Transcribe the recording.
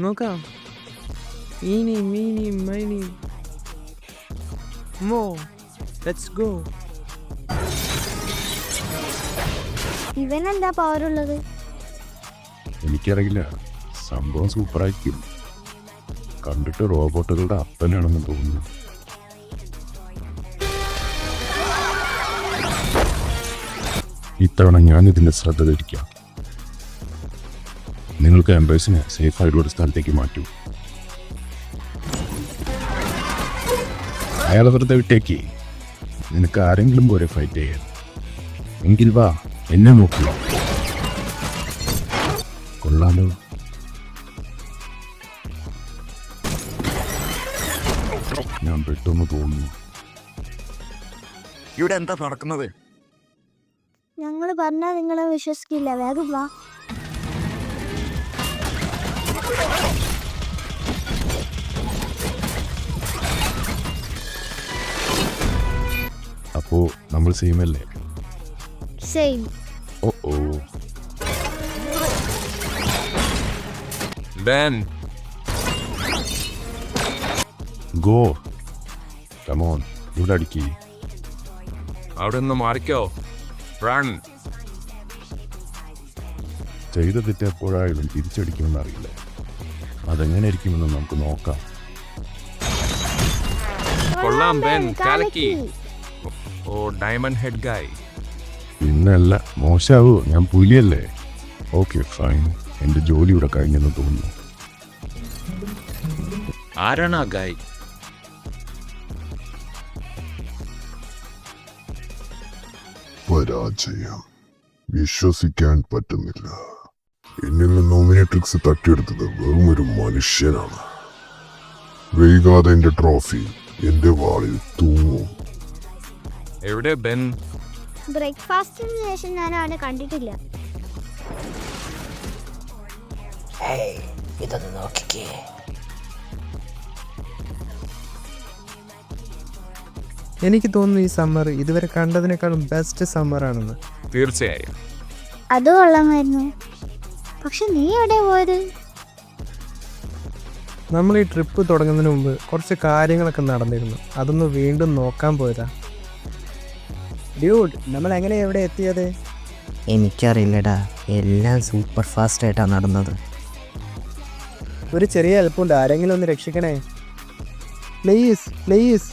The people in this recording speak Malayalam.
നോക്കാം. ഈനി മീനി മൈനി മോ, ലെറ്റ്സ് ഗോ. ഇവനെന്താ പവറുള്ളത്? എനിക്കറിയില്ല, സംഭവം സൂപ്പറായിരിക്കും. കണ്ടിട്ട് റോബോട്ടുകളുടെ അപ്പനാണെന്ന് തോന്നുന്നു. ഇത്തവണ ഞാൻ ഇതിൻ്റെ ശ്രദ്ധ തിരിക്കാം. നിങ്ങൾക്ക് എംബേഴ്സിനെ സേഫായിട്ടുള്ള ഒരു സ്ഥലത്തേക്ക് മാറ്റൂ. അയാളെ വെറുതെ വിട്ടേക്ക്. നിനക്ക് ആരെങ്കിലും പോരെ ഫൈറ്റ് ചെയ്യാൻ? എങ്കിൽ വാ, എന്നെ നോക്കുക. കൊള്ളാലോ. ഞാൻ പെട്ടെന്ന് തോന്നുന്നു. ഇവിടെ എന്താ നടക്കുന്നത്? ഞങ്ങൾ പറഞ്ഞാൽ നിങ്ങളെ വിശ്വസിക്കില്ല. വേഗം വാ. അപ്പോ നമ്മൾ സെയിമല്ലേ? സെയിം. ഓ ഓ, Ben, ഗോ കമോൺ, ഇവിടെ അടിക്കി. അവിടെ നിന്ന് മാറിക്കോ. റൺ. ചെയ്ത തെറ്റ് എപ്പോഴായാലും തിരിച്ചടിക്കുമെന്ന് അറിയില്ല. അതെങ്ങനെ ഇരിക്കുമെന്ന് നമുക്ക് നോക്കാം. കൊള്ളാം ബെൻ, കലക്കി. ഓ, ഡയമണ്ട് ഹെഡ് ഗായ്. പിന്നല്ല, മോശാവൂ, ഞാൻ പുലിയല്ലേ? ഓക്കെ ഫൈൻ, എൻ്റെ ജോലി ഇവിടെ കഴിഞ്ഞെന്ന് തോന്നുന്നു. ആരാണ് ആ ഗായ്? പരാജയം. വിശ്വസിക്കാൻ പറ്റുന്നില്ല. എന്നിൽ നിന്ന് ഒമിനിട്രിക്സ് തട്ടിയെടുത്തത് വെറും ഒരു മനുഷ്യനാണ്. വൈകാതെ എന്റെ ട്രോഫി എന്റെ വാളിൽ തൂങ്ങും. എവിടെ ബെൻ? ബ്രേക്ക്ഫാസ്റ്റിന് ശേഷം ഞാൻ അവനെ കണ്ടിട്ടില്ല. ഇതൊന്ന് നോക്കിക്കേ. എനിക്ക് തോന്നുന്നു ഈ സമ്മർ ഇതുവരെ കണ്ടതിനേക്കാളും ബെസ്റ്റ് സമ്മറാണെന്ന്. തീർച്ചയായും. അത് കൊള്ളാമായിരുന്നു. പക്ഷെ നീ എവിടെ പോയത്? നമ്മൾ ഈ ട്രിപ്പ് തുടങ്ങുന്നതിന് മുമ്പ് കുറച്ച് കാര്യങ്ങളൊക്കെ നടന്നിരുന്നു. അതൊന്ന് വീണ്ടും നോക്കാൻ പോയതാ. ഡ്യൂഡ്, നമ്മൾ എങ്ങനെ എവിടെ എത്തിയത്? എനിക്കറിയില്ലടാ, എല്ലാം സൂപ്പർ ഫാസ്റ്റ് ആയിട്ടാണ് നടന്നത്. ഒരു ചെറിയ ഹെൽപ്പുണ്ട്, ആരെങ്കിലും ഒന്ന് രക്ഷിക്കണേ പ്ലീസ് പ്ലീസ്.